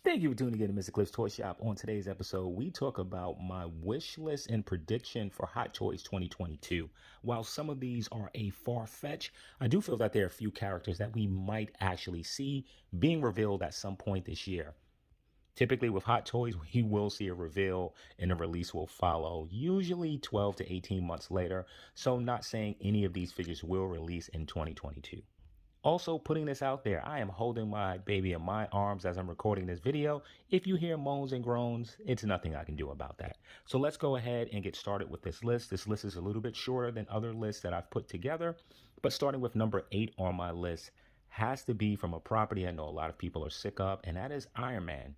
Thank you for tuning in to Mr. Cliff's Toy Shop. On today's episode, we talk about my wish list and prediction for Hot Toys 2022. While some of these are a far-fetched, I do feel that there are a few characters that we might actually see being revealed at some point this year. Typically with Hot Toys, we will see a reveal and a release will follow, usually 12 to 18 months later. So I'm not saying any of these figures will release in 2022. Also, putting this out there, I am holding my baby in my arms as I'm recording this video. If you hear moans and groans, it's nothing I can do about that. So let's go ahead and get started with this list. This list is a little bit shorter than other lists that I've put together, but starting with number 8 on my list has to be from a property I know a lot of people are sick of, and that is Iron Man.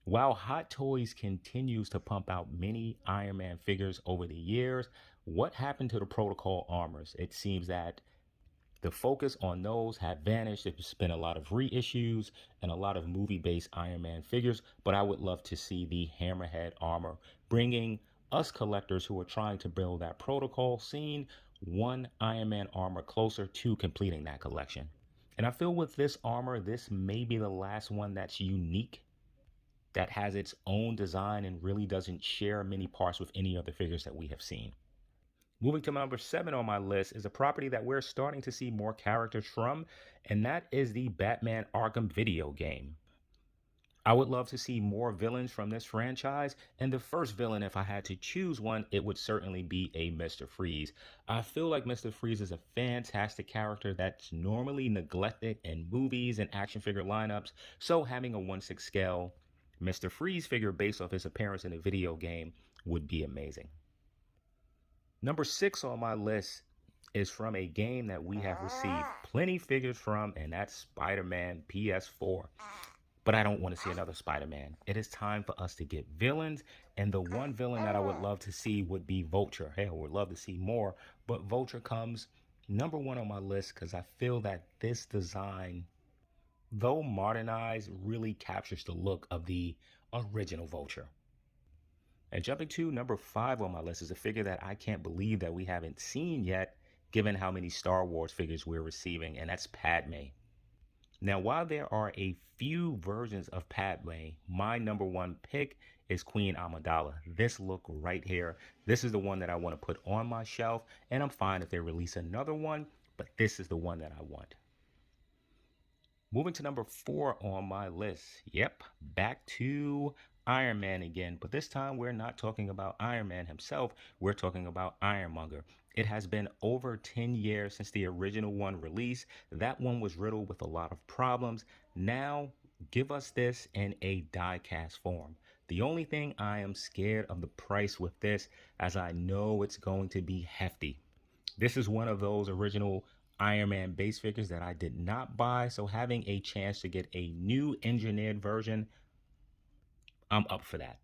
While Hot Toys continues to pump out many Iron Man figures over the years, what happened to the protocol armors? It seems that the focus on those have vanished. There's been a lot of reissues and a lot of movie-based Iron Man figures, but I would love to see the Hammerhead armor, bringing us collectors who are trying to build that protocol scene one Iron Man armor closer to completing that collection. And I feel with this armor, this may be the last one that's unique, that has its own design and really doesn't share many parts with any other figures that we have seen. Moving to number 7 on my list is a property that we're starting to see more characters from, and that is the Batman Arkham video game. I would love to see more villains from this franchise, and the first villain, if I had to choose one, it would certainly be a Mr. Freeze. I feel like Mr. Freeze is a fantastic character that's normally neglected in movies and action figure lineups, so having a 1/6 scale Mr. Freeze figure based off his appearance in a video game would be amazing. Number 6 on my list is from a game that we have received plenty figures from, and that's Spider-Man PS4. But I don't want to see another Spider-Man. It is time for us to get villains, and the one villain that I would love to see would be Vulture. Hey, I would love to see more, but Vulture comes number 1 on my list because I feel that this design, though modernized, really captures the look of the original Vulture. And jumping to number 5 on my list is a figure that I can't believe that we haven't seen yet, given how many Star Wars figures we're receiving, and that's Padme. Now, while there are a few versions of Padme, my number 1 pick is Queen Amidala. This look right here, this is the one that I want to put on my shelf, and I'm fine if they release another one, but this is the one that I want. Moving to number 4 on my list. Yep, back to Iron Man again, but this time we're not talking about Iron Man himself, we're talking about Ironmonger. It has been over 10 years since the original one released. That one was riddled with a lot of problems. Now, give us this in a die-cast form. The only thing I am scared of the price with this, as I know it's going to be hefty. This is one of those original Iron Man base figures that I did not buy, so having a chance to get a new engineered version, I'm up for that.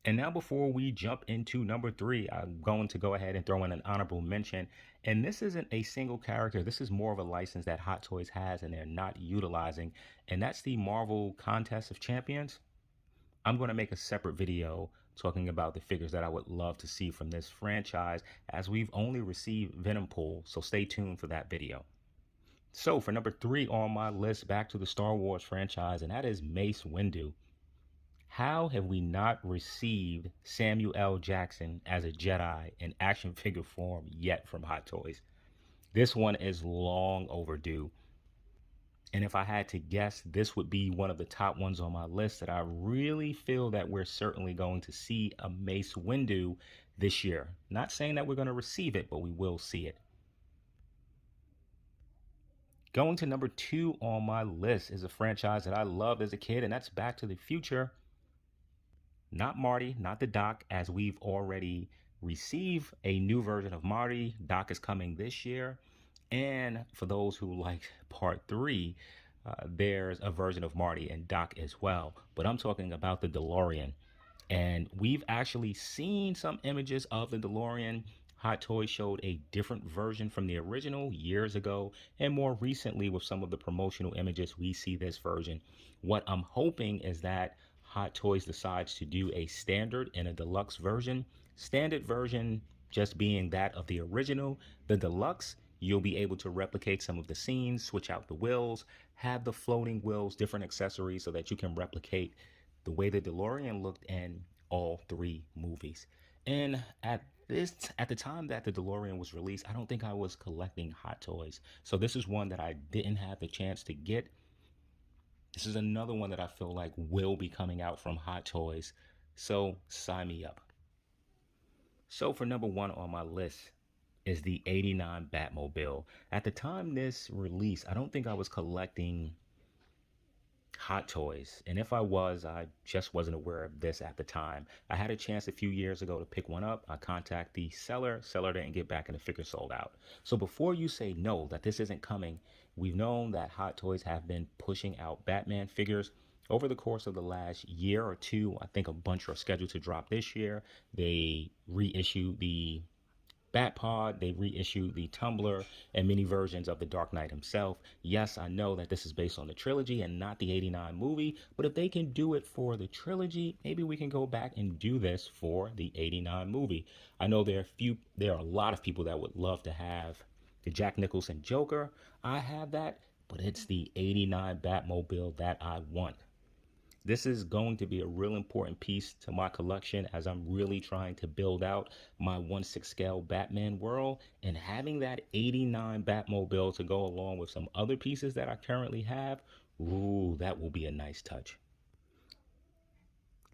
And now before we jump into number 3, I'm going to go ahead and throw in an honorable mention. And this isn't a single character. This is more of a license that Hot Toys has and they're not utilizing. And that's the Marvel Contest of Champions. I'm going to make a separate video talking about the figures that I would love to see from this franchise, as we've only received Venom Pool. So stay tuned for that video. So for number 3 on my list, back to the Star Wars franchise, and that is Mace Windu. How have we not received Samuel L. Jackson as a Jedi in action figure form yet from Hot Toys? This one is long overdue. And if I had to guess, this would be one of the top ones on my list that I really feel that we're certainly going to see a Mace Windu this year. Not saying that we're going to receive it, but we will see it. Going to number 2 on my list is a franchise that I loved as a kid, and that's Back to the Future. Not Marty, not the Doc, as we've already received a new version of Marty. Doc is coming this year. And for those who like part 3, there's a version of Marty and Doc as well. But I'm talking about the DeLorean. And we've actually seen some images of the DeLorean. Hot Toys showed a different version from the original years ago. And more recently, with some of the promotional images, we see this version. What I'm hoping is that Hot Toys decides to do a standard and a deluxe version. Standard version just being that of the original. The deluxe You'll be able to replicate some of the scenes, switch out the wheels, have the floating wheels, different accessories so that you can replicate the way the DeLorean looked in all three movies. And at the time that the DeLorean was released, I don't think I was collecting Hot Toys. So this is one that I didn't have the chance to get. This is another one that I feel like will be coming out from Hot Toys. So sign me up. So for number one on my list is the '89 Batmobile. At the time this release, I don't think I was collecting Hot Toys. And if I was, I just wasn't aware of this at the time. I had a chance a few years ago to pick one up. I contacted the seller. Seller didn't get back and the figure sold out. So before you say no, that this isn't coming, we've known that Hot Toys have been pushing out Batman figures over the course of the last year or two. I think a bunch are scheduled to drop this year. They reissued the Batpod, they reissued the Tumbler and many versions of the Dark Knight himself. Yes, I know that this is based on the trilogy and not the '89 movie, but if they can do it for the trilogy, maybe we can go back and do this for the '89 movie. I know there are a lot of people that would love to have the Jack Nicholson Joker. I have that, but it's the '89 Batmobile that I want. This is going to be a real important piece to my collection as I'm really trying to build out my 1/6 scale Batman world, and having that '89 Batmobile to go along with some other pieces that I currently have, ooh, that will be a nice touch.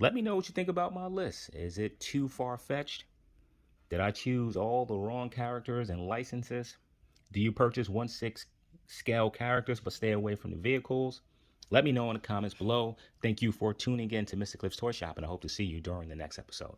Let me know what you think about my list. Is it too far-fetched? Did I choose all the wrong characters and licenses? Do you purchase 1/6 scale characters but stay away from the vehicles? Let me know in the comments below. Thank you for tuning in to Mr. Cliff's Toy Shop, and I hope to see you during the next episode.